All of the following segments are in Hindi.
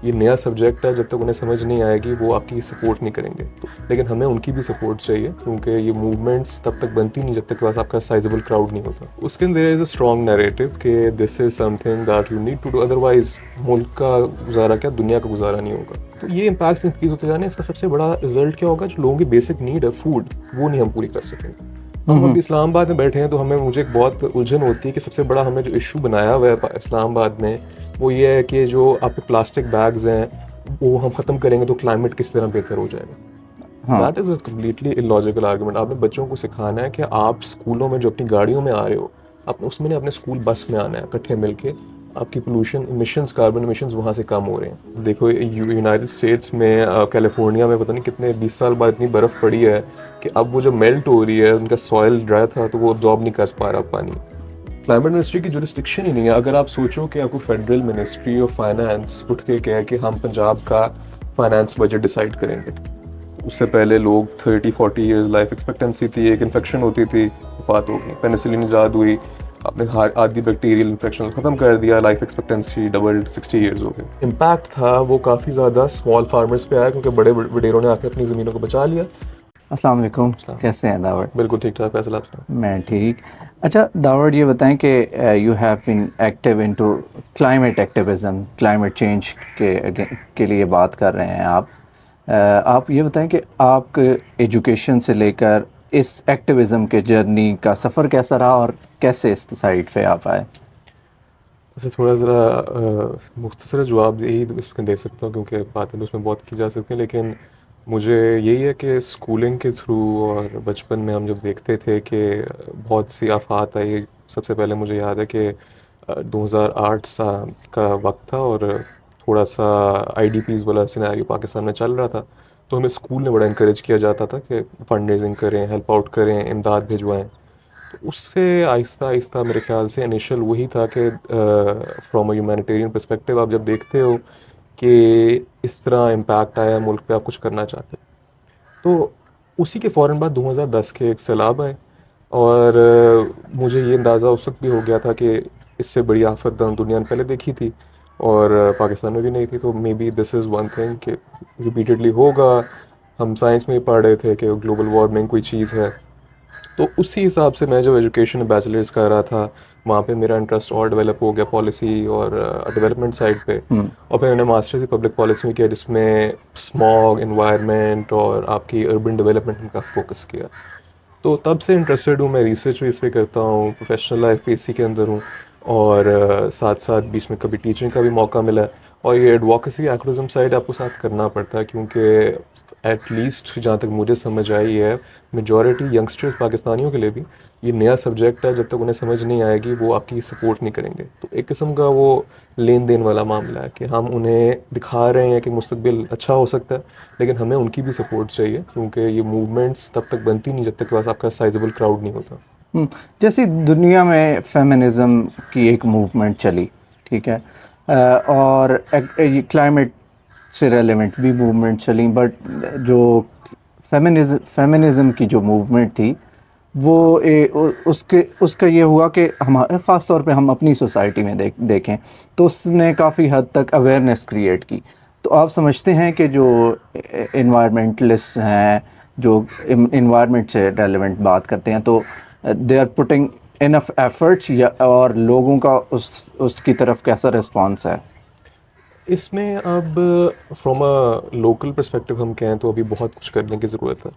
ये नया सब्जेक्ट है, जब तक उन्हें समझ नहीं आएगी वो आपकी सपोर्ट नहीं करेंगे। तो लेकिन हमें उनकी भी सपोर्ट चाहिए, क्योंकि ये मूवमेंट्स तब तक बनती नहीं जब तक के पास आपका साइजेबल क्राउड नहीं होता। उसके अंदर इज़ अ स्ट्रॉन्ग नैरेटिव कि this is something that you need to do, otherwise मुल्क का गुजारा क्या, दुनिया का गुजारा नहीं होगा। तो ये इम्पैक्ट्स इंक्रीज होते जाने, इसका सबसे बड़ा रिजल्ट क्या होगा, जो लोगों की बेसिक नीड है फूड, वो नहीं हम पूरी कर सकेंगे। हम अभी इस्लामाबाद में बैठे हैं, तो हमें मुझे एक बहुत उलझन होती है कि सबसे बड़ा हमें जो इशू बनाया हुआ है इस्लामाबाद में, वो ये है कि जो आपके प्लास्टिक बैग्स हैं वो हम ख़त्म करेंगे तो क्लाइमेट किस तरह बेहतर हो जाएगा। हाँ। That is a completely illogical argument. आपने बच्चों को सिखाना है कि आप स्कूलों में जो अपनी गाड़ियों में आ रहे हो, आप उसमें नहीं, अपने स्कूल बस में आना है इकट्ठे मिलके। आपकी पोल्यूशन इमिशंस, कार्बन इमिशंस वहाँ से कम हो रहे हैं। देखो यूनाइटेड स्टेट्स में कैलिफोर्निया में पता नहीं कितने 20 साल बाद इतनी बर्फ़ पड़ी है कि अब वो जो मेल्ट हो रही है, उनका सॉइल ड्राई था तो वो अब्जॉर्ब नहीं कर पा रहा पानी। क्लाइमेट मिनिस्ट्री की जुरिस्डिक्शन ही नहीं है। अगर आप सोचो कि आपको फेडरल मिनिस्ट्री ऑफ फाइनेंस उठ के कहे कि हम पंजाब का फाइनेंस बजट डिसाइड करेंगे, उससे पहले लोग 30-40 ईयर्स लाइफ एक्सपेक्टेंसी थी, एक इन्फेक्शन होती थी, वफात हो गई, पेनिसिलिन ईजाद हुई, आपने आदि बैक्टीरियल इन्फेक्शन ख़त्म कर दिया, लाइफ एक्सपेक्टेंसी डबल्ड, 60 ईयर्स हो गए। इम्पैक्ट था वो काफ़ी ज़्यादा स्मॉल फार्मर्स पे आया, क्योंकि बड़े वडेरों ने आकर अपनी ज़मीनों को बचा लिया। अस्सलाम वालेकुम, अस्सलाम। कैसे हैं दावड़? बिल्कुल ठीक ठाक फैसला आपने। मैं ठीक। अच्छा दावड़, ये बताएं कि you have been active into climate activism, climate change के लिए बात कर रहे हैं आप। आप ये बताएं कि आप एजुकेशन से लेकर इस एक्टिविज़म के जर्नी का सफ़र कैसा रहा और कैसे इस साइड पे आप आए? वैसे थोड़ा ज़रा मुख्तसर जवाब यही इसमें दे सकता हूँ, क्योंकि बातें तो उसमें बहुत की जा सकती हैं, लेकिन मुझे यही है कि स्कूलिंग के थ्रू और बचपन में हम जब देखते थे कि बहुत सी आफात आई। सबसे पहले मुझे याद है कि 2008 का वक्त था, और थोड़ा सा आईडीपीज़ वाला सिनेरियो पाकिस्तान में चल रहा था। तो हमें स्कूल में बड़ा इंकरेज किया जाता था कि फ़ंड रेजिंग करें, हेल्प आउट करें, इमदाद भिजवाएँ। तो उससे आहिस्ता आहिस्ता मेरे ख्याल से इनिशियल वही था कि फ्रॉम अ ह्यूमैनिटेरियन पर्सपेक्टिव आप जब देखते हो कि इस तरह इम्पैक्ट आया मुल्क पे, आप कुछ करना चाहते हो। तो उसी के फ़ौरन बाद 2010 के एक सैलाब आए, और मुझे ये अंदाज़ा उस वक्त भी हो गया था कि इससे बड़ी आफत दुनिया ने पहले देखी थी, और पाकिस्तान में भी नहीं थी। तो may be this is one thing कि रिपीटेडली होगा। हम साइंस में ही पढ़ रहे थे कि ग्लोबल वार्मिंग कोई चीज़ है। तो उसी हिसाब से मैं जब एजुकेशन में बैचलर्स कर रहा था, वहाँ पे मेरा इंटरेस्ट और डेवलप हो गया पॉलिसी और डेवलपमेंट साइड पे। हम्म। और फिर मैंने मास्टर्स इन पब्लिक पॉलिसी में किया, जिसमें स्मॉग, एनवायरनमेंट और आपकी अर्बन डेवलपमेंट का फोकस किया। तो तब से इंटरेस्टेड हूँ मैं, रिसर्च भी इस पे करता हूँ, प्रोफेशनल लाइफ भी इसी के अंदर हूँ, और साथ साथ बीच में कभी टीचिंग का भी मौका मिला। और ये एडवोकेसी एक्टिविज्म साइड आपको साथ करना पड़ता है, क्योंकि एट लीस्ट जहाँ तक मुझे समझ आई है, मेजॉरिटी यंगस्टर्स पाकिस्तानियों के लिए भी ये नया सब्जेक्ट है। जब तक उन्हें समझ नहीं आएगी वो आपकी सपोर्ट नहीं करेंगे। तो एक किस्म का वो लेन देन वाला मामला है कि हम उन्हें दिखा रहे हैं कि मुस्तकबिल अच्छा हो सकता है, लेकिन हमें उनकी भी सपोर्ट चाहिए, क्योंकि ये मूवमेंट्स तब तक बनती नहीं जब तक के पास आपका साइजेबल क्राउड नहीं होता। हम्म। जैसे दुनिया में फेमिनिज्म की एक मूवमेंट चली, ठीक है, और क्लाइमेट से रेलेवेंट भी मूवमेंट चली, बट जो फेमिनिज्म की जो मूवमेंट थी वो उसका ये हुआ कि हमारे ख़ास तौर पे हम अपनी सोसाइटी में देखें तो उसने काफ़ी हद तक अवेयरनेस क्रिएट की। तो आप समझते हैं कि जो इन्वायरमेंटलिस्ट हैं, जो इन्वायरमेंट से रेलेवेंट बात करते हैं, तो they are putting enough efforts, या और लोगों का उसकी तरफ कैसा रिस्पांस है? इसमें अब फ्रॉम अ लोकल पर्सपेक्टिव हम कहें तो अभी बहुत कुछ करने की ज़रूरत है।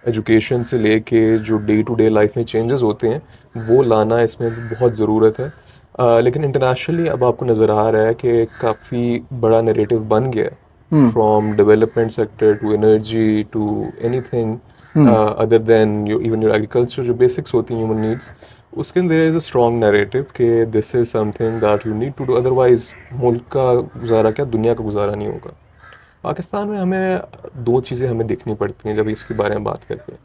एजुकेशन से लेके जो डे टू डे लाइफ में चेंजेस होते हैं वो लाना, इसमें भी बहुत ज़रूरत है। लेकिन इंटरनेशनली अब आपको नज़र आ रहा है कि काफ़ी बड़ा नैरेटिव बन गया है, hmm. From development sector to energy to anything hmm. Other than your even your agriculture, जो बेसिक्स होती हैं ह्यूमन नीड्स। उसके अंदर इज़ अ स्ट्रॉन्ग नैरेटिव कि this is something that you need to do, otherwise मुल्क का गुजारा क्या, दुनिया का गुजारा नहीं होगा। पाकिस्तान में हमें दो चीज़ें हमें देखनी पड़ती हैं जब इसके बारे में बात करते हैं।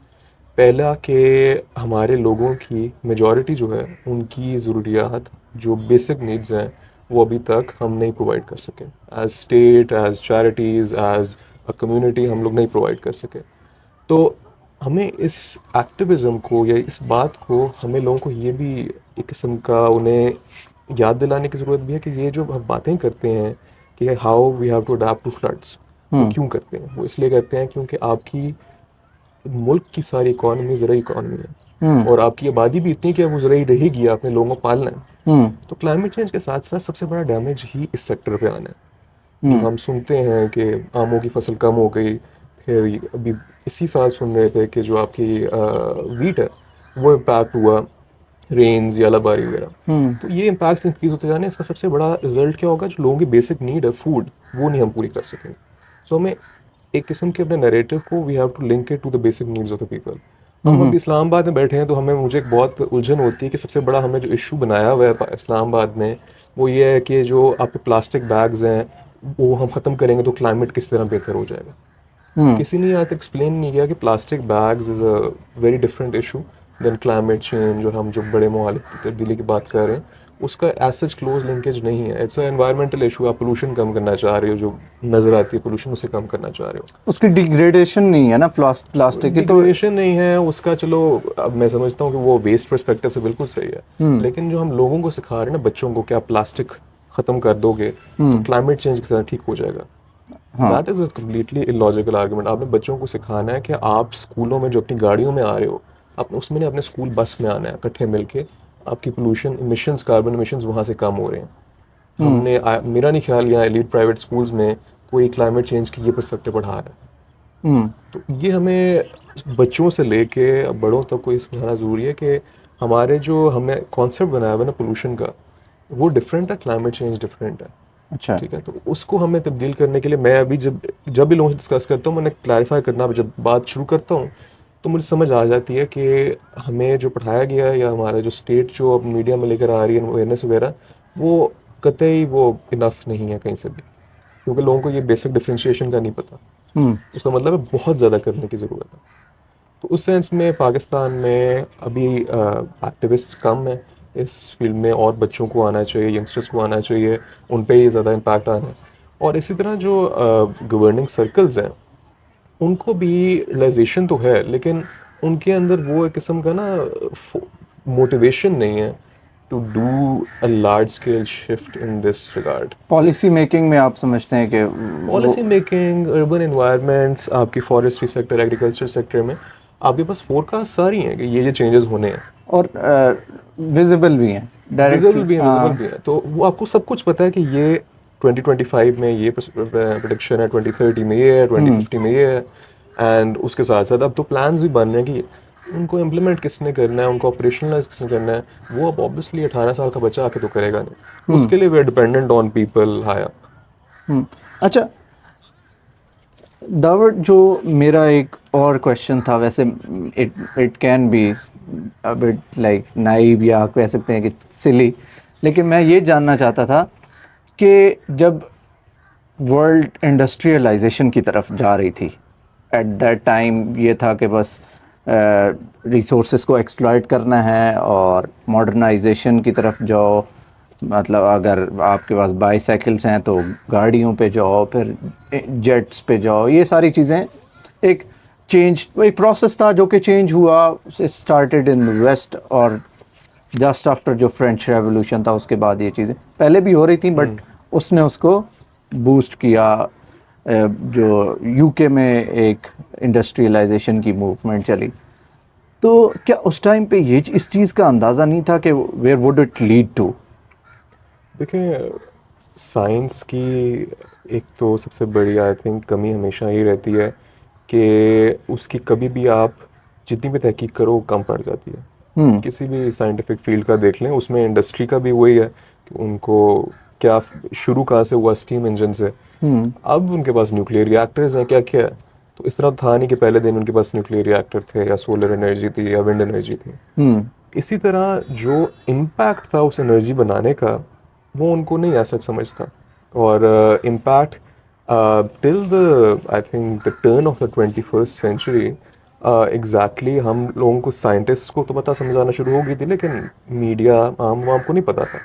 पहला कि हमारे लोगों की मेजॉरिटी जो है, उनकी ज़रूरियात, जो बेसिक नीड्स हैं, वो अभी तक हम नहीं प्रोवाइड कर सके। As state, as charities, as a community हम लोग नहीं प्रोवाइड कर सके। तो हमें इस एक्टिविज़्म को, या इस बात को, हमें लोगों को ये भी एक किस्म का उन्हें याद दिलाने की ज़रूरत भी है कि ये जो हम बातें करते हैं कि how we have to adapt to floods. वो हम्म क्यों करते हैं? वो इसलिए करते हैं क्योंकि आपकी मुल्क की सारी इकॉनमी ज़राई इकॉनमी है, हम्म और आपकी आबादी भी इतनी कि वो ज़राई रहेगी, आपने लोगों को पालना है। हम्म तो क्लाइमेट चेंज के साथ साथ सबसे बड़ा डैमेज ही इस सेक्टर पे आना है। जो हम्म हम सुनते हैं कि आमों की फसल कम हो गई, फिर अभी इसी साल सुन रहे थे कि जो आपकी वीट है वो इम्पैक्ट हुआ, रेन्स या लाबारी वगैरह। हम्म तो ये इम्पैक्ट्स इंक्रीज होते जाने, इसका सबसे बड़ा रिजल्ट क्या होगा? जो लोगों की बेसिक नीड है फूड, वो नहीं हम पूरी कर सकेंगे। सो हमें एक किस्म के अपने नैरेटिव को we have to link it to the basic needs of the people. हम हम्म अभी इस्लामाबाद में बैठे हैं तो हमें मुझे एक बहुत उलझन होती है कि सबसे बड़ा हमें जो इशू बनाया हुआ है इस्लामाबाद में, वो ये है कि जो आपके प्लास्टिक बैग्स हैं वो हम ख़त्म करेंगे तो क्लाइमेट किस तरह बेहतर हो जाएगा। हम्म किसी ने यहाँ तक एक्सप्लेन नहीं किया कि plastic bags is a very different issue than climate change. और हम जो बड़े माहौल की तब्दीली की बात कर रहे हैं उसका एज क्लोज लिंकेज नहीं है। It's a environmental issue. आप पोल्यूशन कम करना चाह रहे हो, जो नज़र आती है पोल्यूशन उसे कम करना चाह रहे हो। उसकी डिग्रेडेशन नहीं है ना प्लास्टिक की तो। डिग्रेडेशन नहीं है उसका, चलो अब मैं समझता हूँ कि वो वेस्ट पर्सपेक्टिव से बिल्कुल सही है, हम्म लेकिन जो हम लोगों को सिखा रहे हैं ना, बच्चों को, कि आप प्लास्टिक ख़त्म कर दोगे तो हम्म क्लाइमेट चेंज की तरह ठीक हो जाएगा, हाँ that is a completely illogical argument. आपने बच्चों को सिखाना है कि आप स्कूलों में जो अपनी गाड़ियों में आ रहे हो, आपने उसमें नहीं, अपने स्कूल बस में आना है इकट्ठे मिलके। आपकी पोल्यूशन इमिशंस, कार्बन इमिशंस वहाँ से कम हो रहे हैं। हम्म मेरा नहीं ख्याल यहाँ एलीट प्राइवेट स्कूल्स में कोई क्लाइमेट चेंज की ये पर्सपेक्टिव पढ़ा रहा है। हम्म तो ये हमें बच्चों से लेके बड़ों तक को ये समझाना ज़रूरी है कि हमारे जो हमने कॉन्सेप्ट बनाया हुआ है ना पोल्यूशन का, वो डिफरेंट है, क्लाइमेट चेंज डिफरेंट है। अच्छा ठीक है, तो उसको हमें तब्दील करने के लिए मैं अभी जब जब भी लोगों से डिस्कस करता हूँ, मैंने क्लैरिफाई करना जब बात शुरू करता हूँ तो मुझे समझ आ जाती है कि हमें जो पढ़ाया गया है या हमारा जो स्टेट जो अब मीडिया में लेकर आ रही है अवेयरनेस वगैरह, वो कतई वो इनफ नहीं है कहीं से भी, क्योंकि लोगों को ये बेसिक डिफ्रेंशिएशन का नहीं पता। हम्म उसका मतलब है बहुत ज़्यादा करने की ज़रूरत है। तो उस सेंस में पाकिस्तान में अभी एक्टिविस्ट कम है इस फील्ड में, और बच्चों को आना चाहिए, यंगस्टर्स को आना चाहिए, उन पे ही ज़्यादा इम्पैक्ट आना है। और इसी तरह जो गवर्निंग सर्कल्स हैं उनको भी रियलाइजेशन तो है, लेकिन उनके अंदर वो एक किस्म का ना मोटिवेशन नहीं है to do a large scale shift in this regard. Policy making में आप समझते हैं कि वो पॉलिसी मेकिंग, अर्बन एनवायरनमेंट्स, आपकी फॉरेस्ट्री सेक्टर, एग्रीकल्चर सेक्टर में आपके पास फोरकास्ट सारी हैं कि ये चेंजेस होने हैं। और विजिबल भी हैं डायरेक्टली विजिबल भी है, तो वो आपको सब कुछ पता है कि ये 2025 में ये प्रोडिक्शन है, 2030 में ये है, 2050 में ये है। एंड उसके साथ साथ अब तो प्लान्स भी बन रहे हैं कि उनको इम्प्लीमेंट किसने करना है, उनको ऑपरेशनलाइज किसने करना है। वो अब ऑब्वियसली 18 साल का बच्चा आके तो करेगा नहीं, उसके लिए वे are dependent on people high up. अच्छा दावत, जो मेरा एक और क्वेश्चन था, वैसे it it can be a bit like naive या कह सकते हैं कि सिली, लेकिन मैं ये जानना चाहता था कि जब वर्ल्ड इंडस्ट्रियलाइजेशन की तरफ जा रही थी, एट दैट टाइम ये था कि बस रिसोर्सेज को एक्सप्लॉइट करना है और मॉडर्नाइजेशन की तरफ जाओ। मतलब अगर आपके पास बाईसाइकिल्स हैं तो गाड़ियों पे जाओ, फिर जेट्स पे जाओ, ये सारी चीज़ें एक चेंज, एक प्रोसेस था जो कि चेंज हुआ, स्टार्टेड इन वेस्ट, और जस्ट आफ्टर जो फ्रेंच रेवोल्यूशन था उसके बाद ये चीज़ें पहले भी हो रही थी, बट उसने उसको बूस्ट किया। जो यूके में एक इंडस्ट्रियलाइजेशन की मूवमेंट चली, तो क्या उस टाइम पे ये इस चीज़ का अंदाज़ा नहीं था कि where would it lead to? देखिए, साइंस की एक तो सबसे बड़ी आई थिंक कमी हमेशा ये रहती है कि उसकी कभी भी आप जितनी भी तहकीक करो वो कम पड़ जाती है। हम्म किसी भी साइंटिफिक फील्ड का देख लें, उसमें इंडस्ट्री का भी वही है कि उनको क्या शुरू कहाँ से हुआ, स्टीम इंजन से। हम्म अब उनके पास न्यूक्लियर रिएक्टर्स हैं, क्या क्या है। तो इस तरह था नहीं कि पहले दिन उनके पास न्यूक्लियर रिएक्टर थे या सोलर एनर्जी थी या विंड एनर्जी थी। हम्म इसी तरह जो इम्पैक्ट था उस एनर्जी बनाने का, वो उनको नहीं ऐसा समझता। और impact till the I think the turn of the 21st century, exactly हम लोगों को, साइंटिस्ट को तो पता समझाना शुरू हो गई थी, लेकिन मीडिया आम वाम को नहीं पता था।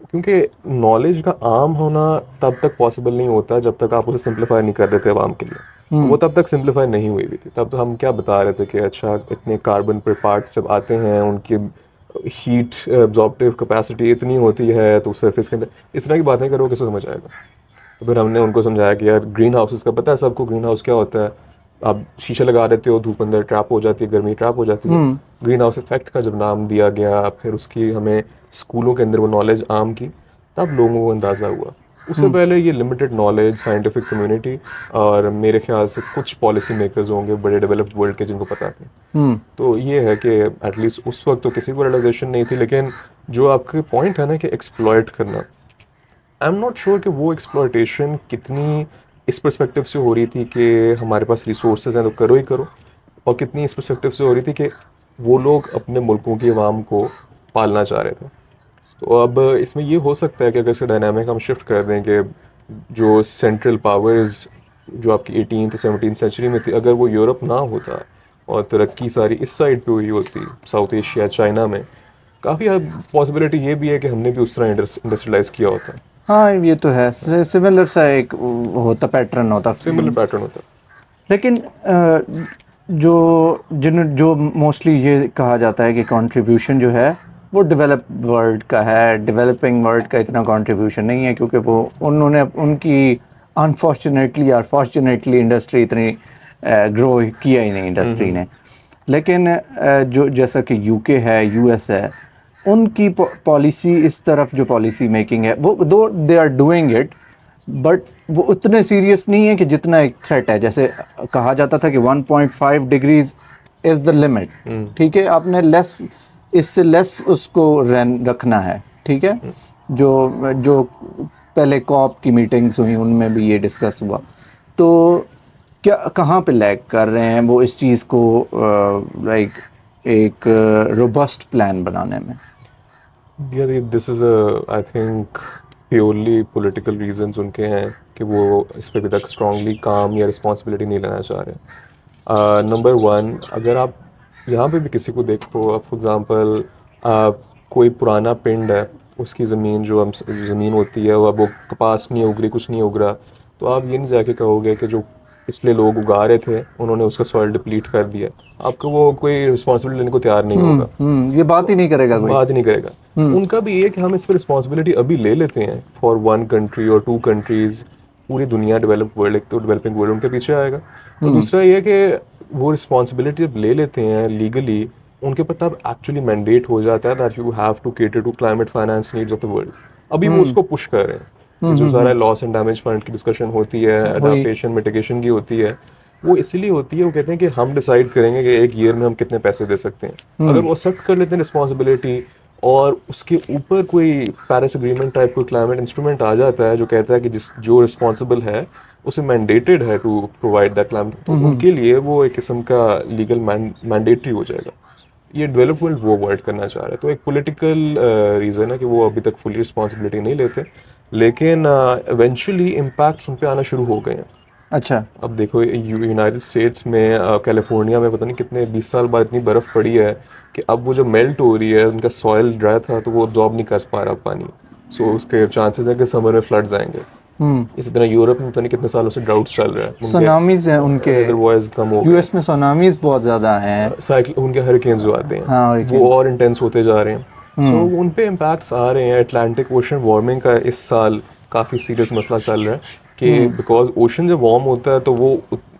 क्योंकि नॉलेज का आम होना तब तक पॉसिबल नहीं होता जब तक आप उसे सिंप्लीफाई नहीं कर देते आवाम के लिए। वो तब तक सिंप्लीफाई नहीं हुई भी थी। तब तो हम क्या बता रहे थे कि अच्छा इतने कार्बन पर पार्ट्स जब आते हैं उनकी हीट एब्जॉर्प्टिव कैपेसिटी इतनी होती है तो सरफेस के अंदर, इस तरह की बातें करो किसे समझ आएगा। तो फिर हमने उनको समझाया कि यार ग्रीन हाउसेस का पता है सबको, ग्रीन हाउस क्या होता है, आप शीशे लगा देते हो, धूप अंदर ट्रैप हो जाती है, गर्मी ट्रैप हो जाती है। ग्रीन हाउस इफेक्ट का जब नाम दिया गया, फिर उसकी हमें स्कूलों के अंदर वो नॉलेज आम की, तब लोगों को अंदाज़ा हुआ। उससे पहले ये लिमिटेड नॉलेज साइंटिफिक कम्युनिटी और मेरे ख्याल से कुछ पॉलिसी मेकर्स होंगे बड़े डेवलप्ड वर्ल्ड के जिनको पता था। तो ये है कि एटलीस्ट उस वक्त तो किसी को रियलाइजेशन नहीं थी, लेकिन जो आपके पॉइंट है ना कि एक्सप्लॉयट करना, आई एम नॉट श्योर कि वो एक्सप्लॉयटेशन कितनी इस पर्सपेक्टिव से हो रही थी कि हमारे पास रिसोर्सेज हैं तो करो ही करो, और कितनी इस पर्सपेक्टिव से हो रही थी कि वो लोग अपने मुल्कों की आवाम को पालना चाह रहे थे। तो अब इसमें ये हो सकता है कि अगर इसका डायनामिक हम शिफ्ट कर दें कि जो सेंट्रल पावर्स जो आपकी 18th 17th सेंचुरी में थी, अगर वो यूरोप ना होता और तरक्की सारी इस साइड पे हुई होती, साउथ एशिया चाइना में, काफ़ी पॉसिबिलिटी ये भी है कि हमने भी उस तरह इंडस्ट्रियलाइज किया होता। हाँ ये तो है, सिमिलर सा एक होता, पैटर्न होता। सिमिलर पैटर्न होता। लेकिन जो मोस्टली ये कहा जाता है कि कंट्रीब्यूशन जो है वो डेवलप वर्ल्ड का है, डेवलपिंग वर्ल्ड का इतना कंट्रीब्यूशन नहीं है, क्योंकि वो उन्होंने उनकी अनफॉर्चुनेटली और फॉर्चुनेटली इंडस्ट्री इतनी ग्रो किया ही नहीं इंडस्ट्री ने। लेकिन जो जैसा कि यूके है, यूएस है, उनकी पॉलिसी इस तरफ जो पॉलिसी मेकिंग है वो though they are doing it, but वो उतने सीरियस नहीं है कि जितना एक थ्रेट है। जैसे कहा जाता था कि 1.5 डिग्रीज इज़ द लिमिट, ठीक है, आपने लेस, इससे लेस उसको रखना है, ठीक है। जो जो पहले कॉप की मीटिंग्स हुई उनमें भी ये डिस्कस हुआ। तो क्या कहाँ पे लैग कर रहे हैं वो इस चीज़ को लाइक एक रोबस्ट प्लान बनाने में? यार this is I think purely political reasons उनके हैं कि वो इस पर अभी तक स्ट्रांगली काम या रिस्पॉन्सिबिलिटी नहीं लेना चाह रहे। नंबर वन, अगर आप यहाँ पे भी किसी को देखो, आप फॉर एग्ज़ाम्पल कोई पुराना पिंड है, उसकी ज़मीन जो हम ज़मीन होती है वो अब वो कपास नहीं उग रही, कुछ नहीं उग रहा, तो आप ये नहीं जाके कहोगे कि जो पिछले लोग उगा रहे थे उन्होंने उसका सॉइल डिप्लीट कर दिया। आपको वो कोई रिस्पॉन्सिबिलिटी लेने को तैयार नहीं होगा, ये बात ही नहीं करेगा कोई। बात ही नहीं करेगा। उनका भी ये है कि हम इस पर रिस्पॉन्सिबिलिटी अभी ले लेते हैं फॉर वन कंट्री और टू कंट्रीज, पूरी दुनिया डेवलप वर्ल्ड, एक तो डेवलपिंग वर्ल्ड उनके पीछे आएगा, और दूसरा ये है कि वो रिस्पॉन्सिबिलिटी जब ले लेते हैं लीगली, उनके ऊपर तब एक्चुअली मैंडेट हो जाता है that you have to cater to climate finance needs of the world. अभी वो उसको पुश कर रहे हैं, जो सारा लॉस एंड डैमेज फंड की डिस्कशन होती है, अडाप्टेशन मिटिगेशन की होती है, वो इसलिए होती है, वो कहते हैं कि हम डिसाइड करेंगे कि एक ईयर में हम कितने पैसे दे सकते हैं। अगर वो एक्सेप्ट कर लेते हैं रिस्पॉन्सिबिलिटी, और उसके ऊपर कोई पेरिस एग्रीमेंट टाइप कोई क्लाइमेट इंस्ट्रूमेंट आ जाता है जो कहता है कि जो रिस्पॉन्सिबल है उसे मैंडेटेड है टू प्रोवाइड दैट क्लाइमेट, तो उनके लिए वो एक किस्म का लीगल मैंडेटरी हो जाएगा। ये डेवलप वर्ल्ड वो अवॉइड करना चाह रहा है, तो एक पॉलिटिकल रीज़न है कि वो अभी तक फुली रिस्पॉन्सिबिलिटी नहीं लेते, लेकिन इवेंचुअली इम्पैक्ट्स उन पे आना शुरू हो गए हैं। अच्छा। अब देखो यूनाइटेड स्टेट्स में कैलिफोर्निया में पता नहीं कितने 20 साल बाद इतनी बर्फ़ पड़ी है कि अब वो जो मेल्ट हो रही है, उनका सॉइल ड्राई था तो वो अब्जॉर्ब नहीं कर पा रहा पानी, सो उसके चांसेस हैं कि समर में फ्लड्स आएंगे। इसी तरह यूरोप में पता नहीं कितने सालों से ड्राउट्स चल रहे हैं, सुनामीज हैं उनके, रिजर्वॉयर्स कम हो गए, यूएस में सुनामीज बहुत ज़्यादा हैं, साइकिल उनके हरिकेन्स जो आते हैं हाँ, वो hurricanes। और इंटेंस होते जा रहे हैं, सो उन पे इम्पैक्ट्स आ रहे हैं। अटलांटिक ओशन वार्मिंग का इस साल काफ़ी सीरियस मसला चल रहा है कि बिकॉज ओशन जब वार्म होता है तो वो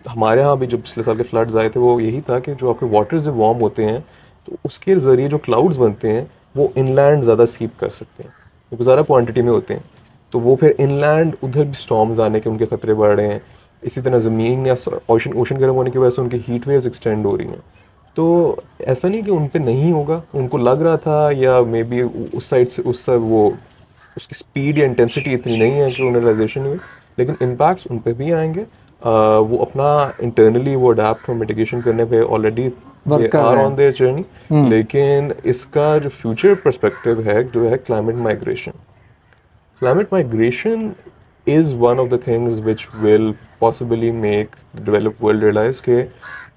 हमारे यहाँ भी जो पिछले साल के फ्लड्स आए थे वो यही था कि जो आपके वाटर जब वार्म होते हैं तो उसके ज़रिए जो क्लाउड्स बनते हैं वो इनलैंड ज़्यादा सीप कर सकते हैं क्योंकि ज़्यादा क्वांटिटी में होते हैं, तो वो फिर इनलैंड उधर भी स्टॉर्म्स आने के उनके खतरे बढ़ रहे हैं। इसी तरह ज़मीन या ओशन गर्म होने की वजह से उनकी हीट वेव्स एक्सटेंड हो रही हैं। तो ऐसा नहीं कि उन पे नहीं होगा, उनको लग रहा था, या मे बी उस साइड से उस वो उसकी स्पीड या इंटेंसिटी इतनी नहीं है कि उन्हें रियलाइजेशन हुई, लेकिन इम्पैक्ट्स उन पे भी आएंगे। वो अपना इंटरनली वो अडेप्ट और मिटिगेशन करने पे already are on their journey, लेकिन इसका जो फ्यूचर पर्सपेक्टिव है जो है climate migration. Climate migration is one of the things which will possibly make the developed world realize कि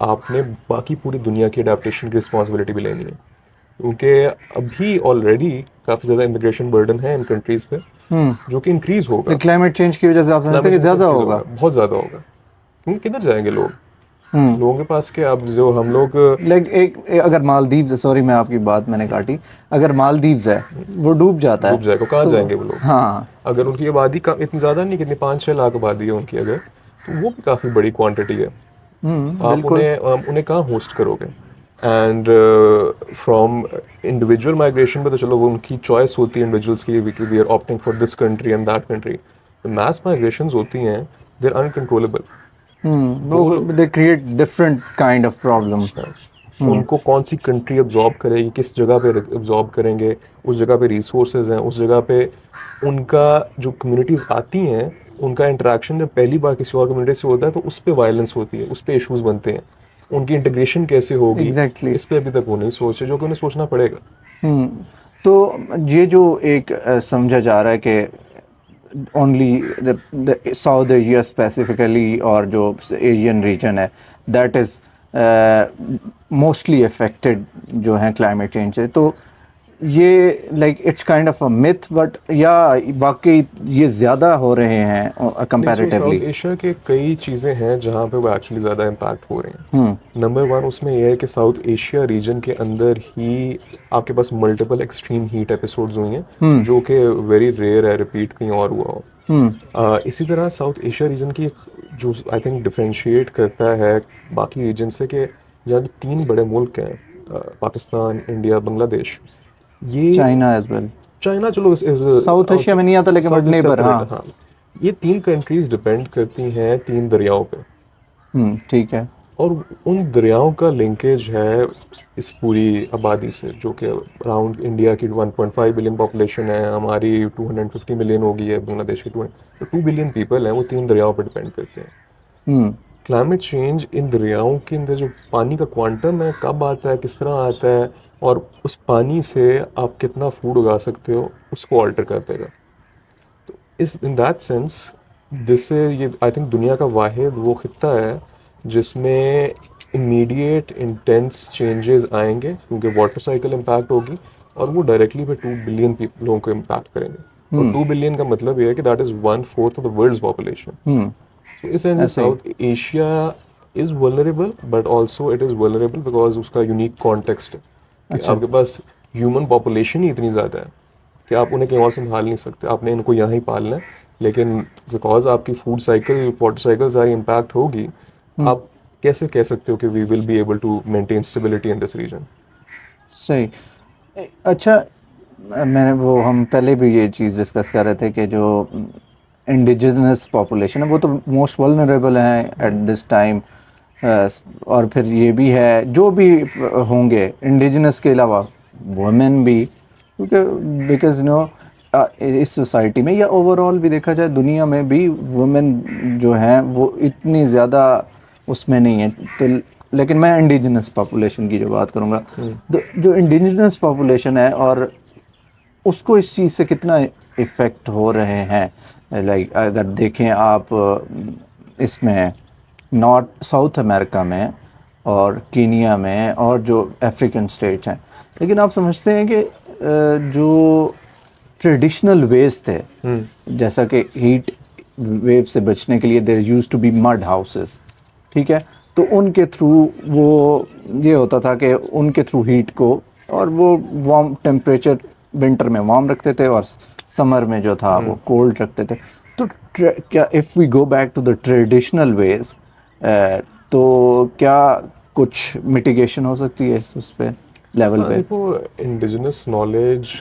आपने बाकी पूरी दुनिया की adaptation की responsibility भी लेनी है, क्योंकि अभी already काफ़ी ज़्यादा immigration burden है इन countries पे जो कि increase होगा। क्लाइमेट चेंज की वजह से आप समझते हैं कि ज़्यादा होगा? बहुत ज़्यादा होगा, क्योंकि किधर जाएंगे लोग? लोगों के पास के अब जो हम लोग लाइक अगर मालदीव्स, सॉरी मैं आपकी बात मैंने काटी, अगर मालदीव्स है वो डूब जाता डूब है जाएगा, कहाँ तो जाएंगे वो लोग? हाँ। अगर उनकी आबादी का इतनी ज़्यादा नहीं, कितनी 5-6 लाख आबादी है उनकी, अगर तो वो भी काफ़ी बड़ी क्वांटिटी है। आप बिल्कुल। उन्हें कहाँ होस्ट करोगे? एंड फ्रॉम इंडिविजुअल माइग्रेशन पे तो चलो वो उनकी चॉइस होती है इंडिविजुअल्स की, we are opting for this country and that country. Mass migration होती हैं, दे आर अनकंट्रोलेबल। वो वो लोग, they create different kind of problem. हाँ, उनको कौन सी कंट्री अब्जॉर्ब करेगी, किस जगह पे अब्जॉर्ब करेंगे, उस जगह पे रिसोर्सेज हैं, उस जगह पे उनका जो कम्युनिटीज़ आती हैं, उनका इंटरेक्शन जब पहली बार किसी और कम्युनिटी से होता है तो उस पे वायलेंस होती है, उस पे इश्यूज बनते हैं। उनकी इंटीग्रेशन कैसे होगी, एग्जैक्टली। इस पे अभी तक वो नहीं सोचे, जो कि उन्हें सोचना पड़ेगा। हम्म। तो ये जो एक समझा जा रहा है कि only the south Asia specifically और जो एशियन रीजन है दैट इज़ मोस्टली अफेक्टेड जो है क्लाइमेट चेंज से, तो ये like it's kind of a myth, but या वाकई ये ज़्यादा हो रहे हैं नहीं, सो साउथ कंपैरेटिवली? एशिया के कई चीज़ें हैं जहाँ पे वो एक्चुअली ज़्यादा इम्पैक्ट हो रहे हैं। हम्म। नंबर वन उसमें यह है कि साउथ एशिया रीजन के अंदर ही आपके पास मल्टीपल एक्सट्रीम हीट एपिसोड्स हुई हैं, हम्म। जो कि वेरी रेयर है रिपीट कहीं और हुआ हो। हम्म। इसी तरह साउथ एशिया रीजन की जो आई थिंक डिफरेंशिएट करता है बाकी रीजन से, कि यहाँ जो 3 बड़े मुल्क हैं, पाकिस्तान, इंडिया, बांग्लादेश, ये, चाइना एज वेल। चाइना चलो साउथ एशिया में नहीं आता लेकिन बट साउथ नेबर, सेपरेट हाँ। है, हाँ। ये 3 कंट्रीज डिपेंड करती हैं 3 दरियाओं पे, ठीक है। और उन दरियाओं का लिंकेज है इस पूरी आबादी से, जो कि अराउंड इंडिया की 1.5 बिलियन पॉपुलेशन है, हमारी 250 मिलियन होगी है, बांग्लादेश की 2 बिलियन पीपल हैं, वो 3 दरियाओं पर डिपेंड करते हैं। हम्म। क्लाइमेट चेंज इन दरियाओं के अंदर जो पानी का क्वांटम है, कब आता है, किस तरह आता है, और उस पानी से आप कितना फूड उगा सकते हो, उसको ऑल्टर कर देगा। तो इस इन दैट सेंस, दिस ये आई थिंक दुनिया का वाहिद वो खित्ता है जिसमें इमीडिएट इंटेंस चेंजेस आएंगे, क्योंकि वाटर साइकिल इम्पैक्ट होगी, और वो डायरेक्टली पे 2 बिलियन लोगों को इम्पैक्ट करेंगे। और हम्म। 2 बिलियन का मतलब ये है कि that is 1/4 of the world's population. हम्म। So essentially ऐसे ही। South Asia is vulnerable, but also it is vulnerable because उसका यूनिक कॉन्टेक्स्ट है कि अच्छा। आपके पास ह्यूमन पॉपुलेशन ही इतनी ज़्यादा है कि आप उन्हें कहीं और संभाल नहीं सकते, आपने इनको यहाँ ही पालना है। लेकिन बिकॉज आपकी फूड साइकिल, वाटर साइकिल सारी इम्पैक्ट होगी, हम्म। आप कैसे कह सकते हो कि we will be able to maintain stability in this region? सही। अच्छा, मैंने वो हम पहले भी ये चीज़ डिस्कस कर रहे थे कि जो इंडिजिनस पॉपुलेशन है वो तो मोस्ट वल्नरेबल है एट दिस टाइम, और फिर ये भी है जो भी होंगे इंडिजिनस के अलावा वुमेन भी, क्योंकि बिकॉज इस सोसाइटी में या ओवरऑल भी देखा जाए दुनिया में भी वुमेन जो हैं वो इतनी ज़्यादा उसमें नहीं है। तो लेकिन मैं इंडिजिनस पॉपुलेशन की जो बात करूँगा, तो जो इंडिजिनस पॉपुलेशन है और उसको इस चीज़ से कितना इफ़ेक्ट हो रहे हैं, लाइक अगर देखें आप इसमें नॉर्थ साउथ अमेरिका में और कीनिया में और जो अफ्रीकन स्टेट्स हैं, लेकिन आप समझते हैं कि जो ट्रेडिशनल वेज थे, जैसा कि हीट वेव से बचने के लिए there used to be mud houses, ठीक है, तो उनके थ्रू वो ये होता था कि उनके थ्रू हीट को, और वो वार्म टेम्परेचर विंटर में वार्म रखते थे और समर में जो था वो कोल्ड रखते थे। तो क्या if we go back to the traditional ways, तो क्या कुछ मिटिगेशन हो सकती है उस पे लेवल हाँ पे? देखो, इंडिजिनस नॉलेज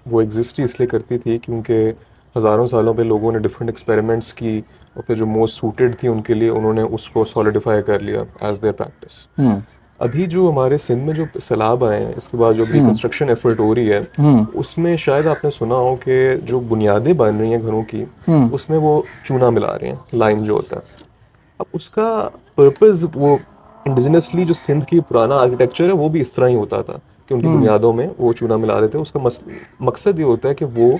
वो एग्जिस्ट ही इसलिए करती थी क्योंकि हज़ारों सालों पे लोगों ने डिफरेंट एक्सपेरिमेंट्स की, और फिर जो मोस्ट सूटेड थी उनके लिए उन्होंने उसको सॉलिडिफाई कर लिया एज देयर प्रैक्टिस। हम्म। अभी जो हमारे सिंध में जो सैलाब आए हैं, इसके बाद जो रिकंस्ट्रक्शन एफर्ट हो रही है, उसमें शायद आपने सुना हो कि जो बुनियादें बन रही हैं घरों की, उसमें वो चूना मिला रहे हैं, लाइम जो होता है। अब उसका पर्पस, वो इंडिजिनसली जो सिंध की पुराना आर्किटेक्चर है वो भी इस तरह ही होता था कि उनकी बुनियादों में वो चूना मिला देते हैं। उसका मकसद ये होता है कि वो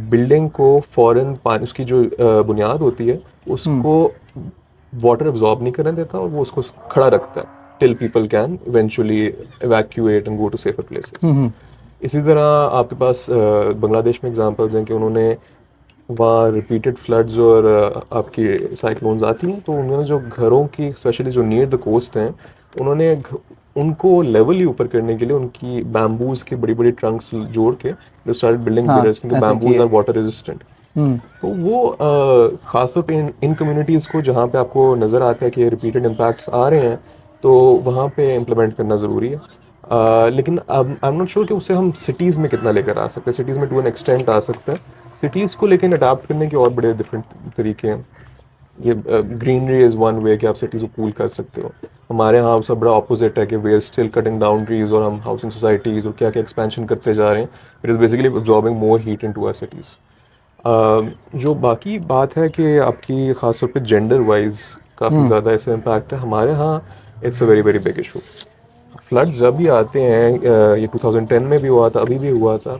बिल्डिंग को फौरन पानी, उसकी जो बुनियाद होती है उसको वाटर एब्जॉर्ब नहीं करने देता, और वो उसको खड़ा रखता है till people can eventually evacuate and go to safer places. इसी तरह आपके पास बांग्लादेश में एग्जांपल्स हैं कि उन्होंने वहाँ रिपीटेड फ्लड्स और आपकी साइक्लोन्स आती हैं, तो उन्होंने जो घरों की स्पेशली जो नियर द कोस्ट हैं, उन्होंने उनको लेवल ही ऊपर करने के लिए उनकी बैम्बूज की बड़ी बड़ी ट्रंक्स जोड़ के दे स्टार्टेड बिल्डिंग हाँ, पिलर्स, क्योंकि ऐसे बैम्बूज किए। Are water resistant. हम्म। तो वो ख़ासतौर पे इन कम्युनिटीज़ को जहाँ पे आपको नज़र आता है कि रिपीटेड इम्पैक्ट्स आ रहे हैं, तो वहाँ पे इम्प्लीमेंट करना ज़रूरी है। लेकिन अब आई एम नॉट श्योर कि उसे हम सिटीज़ में कितना लेकर आ सकते हैं। सिटीज़ में टू एन एक्सटेंट आ सकते हैं, सिटीज़ को लेकिन अडाप्ट करने के और बड़े डिफरेंट तरीके हैं। ये ग्रीनरी इज़ वन वे कि आप सिटीज़ को कूल कर सकते हो। हमारे यहाँ सब बड़ा ऑपोजिट है कि we are still cutting down trees और हम हाउसिंग सोसाइटीज़ और क्या क्या एक्सपेंशन करते जा रहे हैं। It is basically absorbing more heat into our cities. जो बाकी बात है कि आपकी ख़ास तौर पे जेंडर वाइज काफ़ी हम्म। ज़्यादा इससे इम्पैक्ट है हमारे यहाँ। It's a very very big issue. Floods जब भी आते हैं, ये 2010 में भी हुआ था, अभी भी हुआ था,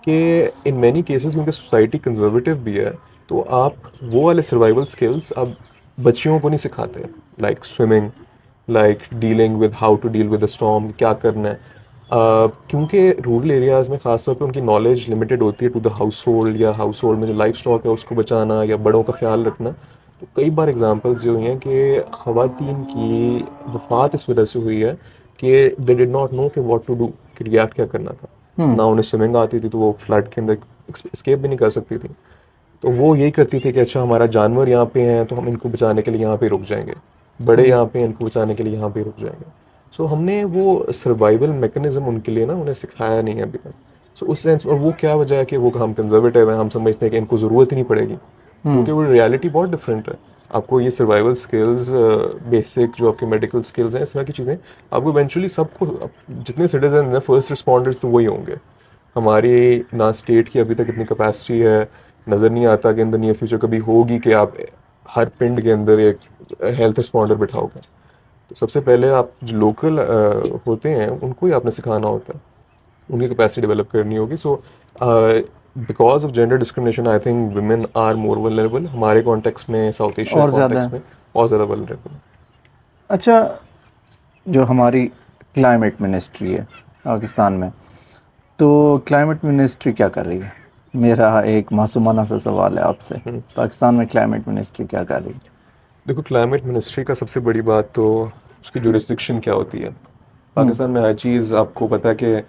कि इन मैनी केसेस क्योंकि सोसाइटी कंजर्वेटिव भी है, तो आप वो वाले सर्वाइवल स्किल्स अब बच्चियों को नहीं सिखाते, like swimming, like dealing with how to deal with the storm, क्या करना है। क्योंकि रूरल एरियाज़ में ख़ासतौर पे उनकी नॉलेज लिमिटेड होती है टू द हाउस होल्ड, या हाउस होल्ड में जो लाइफ स्टॉक है उसको बचाना या बड़ों का ख्याल रखना। तो कई बार एग्जांपल्स ये हुई हैं कि ख़वातीन की वफ़ात इस वजह से हुई है कि दे डिड नॉट नो कि व्हाट टू डू, कि रिएक्ट क्या करना था। हम्म। ना उन्हें स्विमिंग आती थी, तो वो फ्लड के अंदर escape भी नहीं कर सकती थी। तो वो यही करती थी कि अच्छा हमारा जानवर यहाँ पे हैं तो हम इनको बचाने के लिए यहाँ पे रुक जाएंगे, बड़े हम्म। यहाँ पे हैं इनको बचाने के लिए यहाँ पे रुक जाएंगे। सो हमने वो सर्वाइवल मैकेनिज्म उनके लिए ना उन्हें सिखाया नहीं है अभी तक। सो उस सेंस, और वो क्या वजह है कि वो हम कंजर्वेटिव हैं, हम समझते हैं कि इनको ज़रूरत ही नहीं पड़ेगी, हम्म। क्योंकि वो रियलिटी बहुत डिफरेंट है। आपको ये सर्वाइवल स्किल्स, बेसिक जो आपके मेडिकल स्किल्स हैं, इस तरह की चीज़ें आपको इवेंचुअली सबको, जितने सिटीजन हैं फर्स्ट रिस्पॉन्डर्स तो वही होंगे। हमारी ना स्टेट की अभी तक इतनी कैपेसिटी है, नज़र नहीं आता कि इन द नियर फ्यूचर कभी होगी कि आप हर पिंड के अंदर एक हेल्थ रिस्पॉन्डर बिठाओगे। तो सबसे पहले आप जो लोकल होते हैं उनको ही आपने सिखाना होता है, उनकी कैपेसिटी डेवलप करनी होगी। So because of gender discrimination I think women are more vulnerable हमारे कॉन्टेक्स्ट में, साउथ एशिया और ज़्यादा। कॉन्टेक्स्ट में और ज़्यादा वल्नरेबल। अच्छा, जो हमारी क्लाइमेट मिनिस्ट्री है पाकिस्तान में, तो क्लाइमेट मिनिस्ट्री क्या कर रही है? मेरा एक मासूमाना सा सवाल है आपसे। पाकिस्तान में क्लाइमेट मिनिस्ट्री क्या कर रही है? देखो, क्लाइमेट मिनिस्ट्री का सबसे बड़ी बात तो उसकी जुरिस्डिक्शन क्या होती है। हम्म। पाकिस्तान में हर चीज़ आपको पता है कि